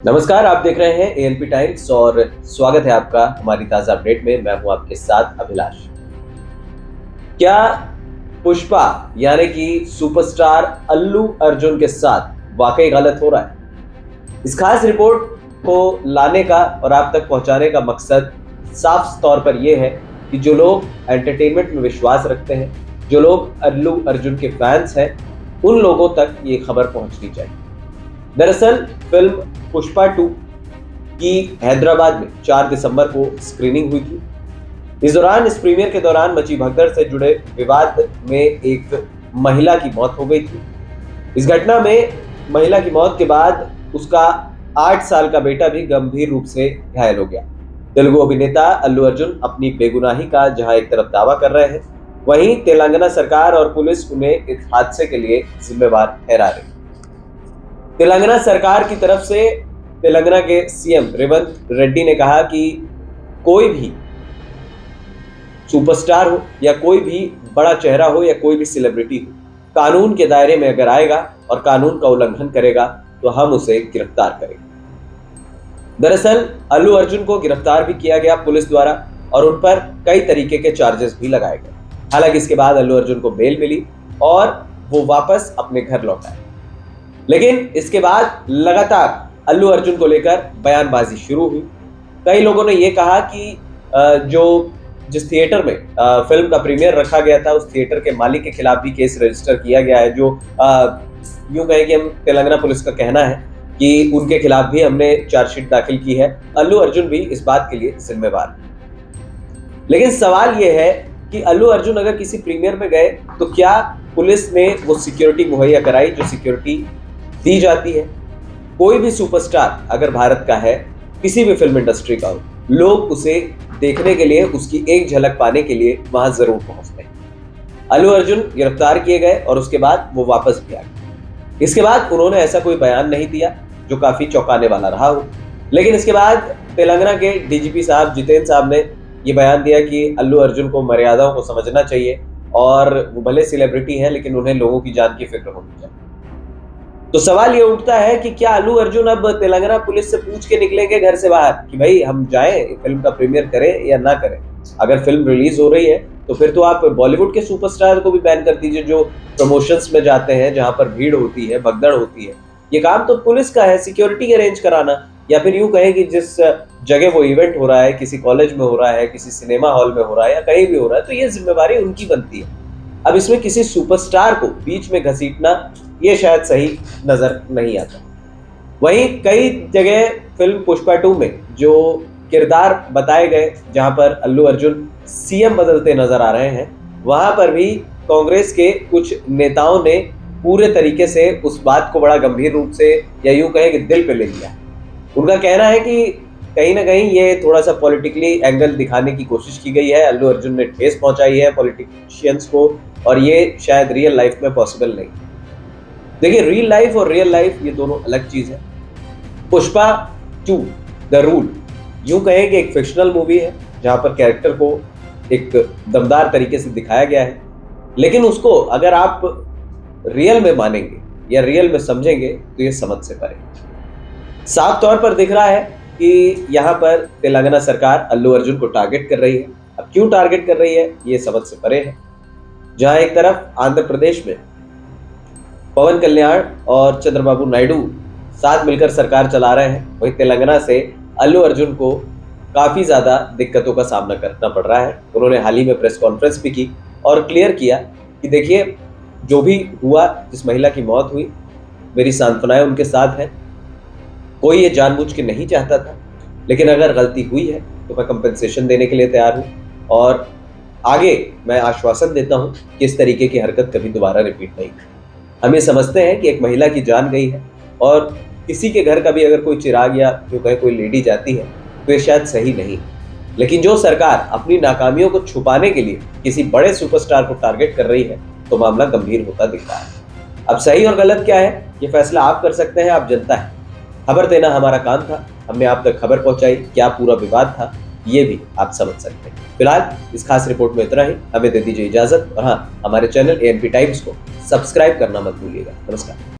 नमस्कार, आप देख रहे हैं एएनपी टाइम्स और स्वागत है आपका हमारी ताजा अपडेट में। मैं हूं आपके साथ अभिलाष। क्या पुष्पा यानी कि सुपरस्टार अल्लू अर्जुन के साथ वाकई गलत हो रहा है? इस खास रिपोर्ट को लाने का और आप तक पहुंचाने का मकसद साफ तौर पर यह है कि जो लोग एंटरटेनमेंट में विश्वास रखते हैं, जो लोग अल्लू अर्जुन के फैंस हैं, उन लोगों तक ये खबर पहुंचनी चाहिए। दरअसल फिल्म पुष्पा 2 की हैदराबाद में 4 दिसंबर को स्क्रीनिंग हुई थी। इस प्रीमियर के दौरान मची भगदड़ से जुड़े विवाद में एक महिला की मौत हो गई थी। इस घटना में महिला की मौत के बाद उसका 8 साल का बेटा भी गंभीर रूप से घायल हो गया। तेलुगु अभिनेता अल्लू अर्जुन अपनी बेगुनाही का जहां एक तरफ दावा कर रहे हैं, वहीं तेलंगाना सरकार और पुलिस उन्हें इस हादसे के लिए जिम्मेवार ठहरा रही है। तेलंगाना सरकार की तरफ से तेलंगाना के सीएम रेवंत रेड्डी ने कहा कि कोई भी सुपरस्टार हो या कोई भी बड़ा चेहरा हो या कोई भी सेलिब्रिटी हो, कानून के दायरे में अगर आएगा और कानून का उल्लंघन करेगा तो हम उसे गिरफ्तार करेंगे। दरअसल अल्लू अर्जुन को गिरफ्तार भी किया गया पुलिस द्वारा और उन पर कई तरीके के चार्जेस भी लगाए गए। हालांकि इसके बाद अल्लू अर्जुन को बेल मिली और वो वापस अपने घर लौट आए। लेकिन इसके बाद लगातार अल्लू अर्जुन को लेकर बयानबाजी शुरू हुई। कई लोगों ने यह कहा कि जिस थिएटर में फिल्म का प्रीमियर रखा गया था, उस थिएटर के मालिक के खिलाफ भी केस रजिस्टर किया गया है। जो यूं कहें कि हम तेलंगाना पुलिस का कहना है कि उनके खिलाफ भी हमने चार्जशीट दाखिल की है। अल्लू अर्जुन भी इस बात के लिए जिम्मेवार है। लेकिन सवाल यह है कि अल्लू अर्जुन अगर किसी प्रीमियर में गए तो क्या पुलिस ने वो सिक्योरिटी मुहैया कराई जो सिक्योरिटी दी जाती है? कोई भी सुपरस्टार अगर भारत का है, किसी भी फिल्म इंडस्ट्री का हो, लोग उसे देखने के लिए, उसकी एक झलक पाने के लिए वहां जरूर पहुंचते हैं। अल्लू अर्जुन गिरफ्तार किए गए और उसके बाद वो वापस भी आ गए। इसके बाद उन्होंने ऐसा कोई बयान नहीं दिया जो काफी चौंकाने वाला रहा हो। लेकिन इसके बाद तेलंगाना के डीजीपी साहब जितेंद्र साहब ने ये बयान दिया कि अल्लू अर्जुन को मर्यादाओं को समझना चाहिए और वो भले सेलिब्रिटी हैं लेकिन उन्हें लोगों की जान की फिक्र होनी चाहिए। तो सवाल ये उठता है कि क्या अल्लू अर्जुन अब तेलंगाना पुलिस से पूछ के निकलेंगे घर से बाहर कि भाई हम जाएं, फिल्म का प्रीमियर करें या ना करें? अगर फिल्म रिलीज हो रही है तो फिर तो आप बॉलीवुड के सुपरस्टार को भी बैन कर दीजिए जो प्रमोशंस में जाते हैं, जहां पर भीड़ होती है, भगदड़ होती है। ये काम तो पुलिस का है, सिक्योरिटी अरेंज कराना। या फिर यूं कहें कि जिस जगह वो इवेंट हो रहा है, किसी कॉलेज में हो रहा है, किसी सिनेमा हॉल में हो रहा है या कहीं भी हो रहा है, तो ये जिम्मेवारी उनकी बनती है। अब इसमें किसी सुपरस्टार को बीच में घसीटना ये शायद सही नजर नहीं आता। वहीं कई जगह फिल्म पुष्पा 2 में जो किरदार बताए गए, जहां पर अल्लू अर्जुन सीएम बदलते नजर आ रहे हैं, वहां पर भी कांग्रेस के कुछ नेताओं ने पूरे तरीके से उस बात को बड़ा गंभीर रूप से या यूं कहें कि दिल पे ले लिया। उनका कहना है कि कहीं ना कहीं ये थोड़ा सा पॉलिटिकली एंगल दिखाने की कोशिश की गई है। अल्लू अर्जुन ने ठेस पहुंचाई है पॉलिटिशियंस को और ये शायद रियल लाइफ में पॉसिबल नहीं। देखिए, रियल लाइफ और रियल लाइफ ये दोनों अलग चीज है। पुष्पा 2 द रूल यूं कहें कि एक फिक्शनल मूवी है जहां पर कैरेक्टर को एक दमदार तरीके से दिखाया गया है, लेकिन उसको अगर आप रियल में मानेंगे या रियल में समझेंगे तो ये समझ से परे। साफ तौर पर दिख रहा है कि यहाँ पर तेलंगाना सरकार अल्लू अर्जुन को टारगेट कर रही है। अब क्यों टारगेट कर रही है ये समझ से परे है। जहां एक तरफ आंध्र प्रदेश में पवन कल्याण और चंद्रबाबू नायडू साथ मिलकर सरकार चला रहे हैं, वहीं तेलंगाना से अल्लू अर्जुन को काफी ज्यादा दिक्कतों का सामना करना पड़ रहा है। उन्होंने हाल ही में प्रेस कॉन्फ्रेंस भी की और क्लियर किया कि देखिए, जो भी हुआ, जिस महिला की मौत हुई, मेरी सांत्वनाएं उनके साथ हैं। कोई ये जानबूझ के नहीं चाहता था, लेकिन अगर गलती हुई है तो मैं कंपेंसेशन देने के लिए तैयार हूँ और आगे मैं आश्वासन देता हूँ कि इस तरीके की हरकत कभी दोबारा रिपीट नहीं। हम ये समझते हैं कि एक महिला की जान गई है और किसी के घर का भी अगर कोई चिराग या जो कहे कोई लेडी जाती है तो ये शायद सही नहीं। लेकिन जो सरकार अपनी नाकामियों को छुपाने के लिए किसी बड़े सुपरस्टार को टारगेट कर रही है तो मामला गंभीर होता दिख रहा है। अब सही और गलत क्या है ये फैसला आप कर सकते हैं, आप जनता है। खबर देना हमारा काम था, हमने आप तक खबर पहुंचाई। क्या पूरा विवाद था ये भी आप समझ सकते हैं। फिलहाल इस खास रिपोर्ट में इतना ही। हमें दे दीजिए इजाजत और हाँ, हमारे चैनल एएनपी टाइम्स को सब्सक्राइब करना मत भूलिएगा। नमस्कार।